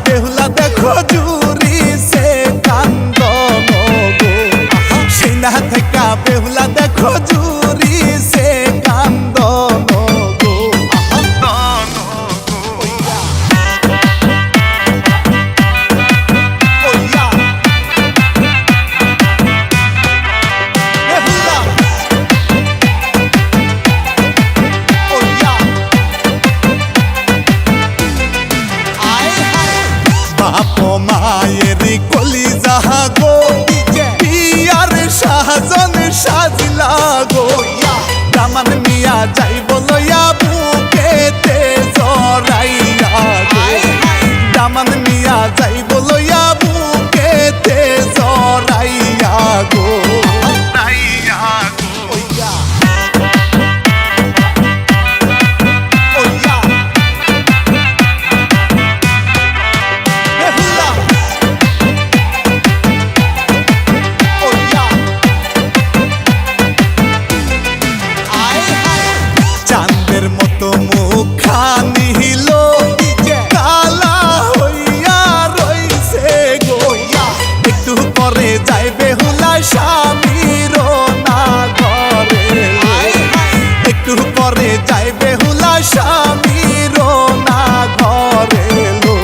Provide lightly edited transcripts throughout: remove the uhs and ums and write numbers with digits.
বেহুলা দেখো জুরি সে কান্দন গো সিনা থেকে বেহুলা দেখো জুরি সে কান্দন গো বাপ মায়ের কলিজা গো বিয়ার সাজন সাজলা গো দামান মিয়া যাইব লইয়া বুকেতে জড়াইয়া গো দামান মিয়া যাইব লইয়া বুকেতে জড়াইয়া গো চাঁদের মতো মুখখানি হিল কালা হইয়া রইছে গো একটু পরে যাই বেহুলা স্বামীর না ঘরে একটু পরে যাই বেহুলা স্বামীর না ঘরে লো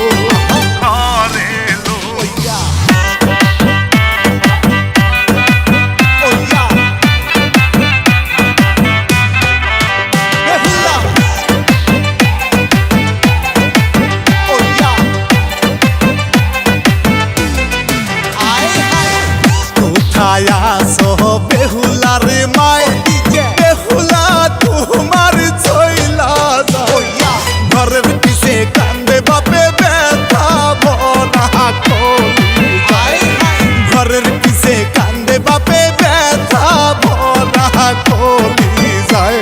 আয়াসো বেহুলার মায় বেহুলা তোমার ছইলা ঘরের পিছে কান্দে বাপে ব্যথা ভরা কলি ঘরের পিছে কান্দে বাপে ব্যথা ভরা কলি যায়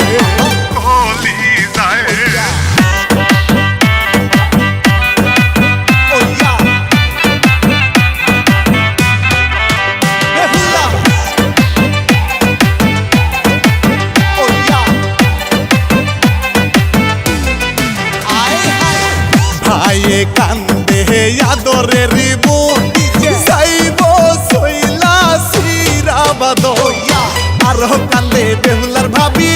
ভাইয়ে কান্দে আদরের বোন যাইব সইলা সিরাবাদ আরো কান্দে বেহুলার ভাবি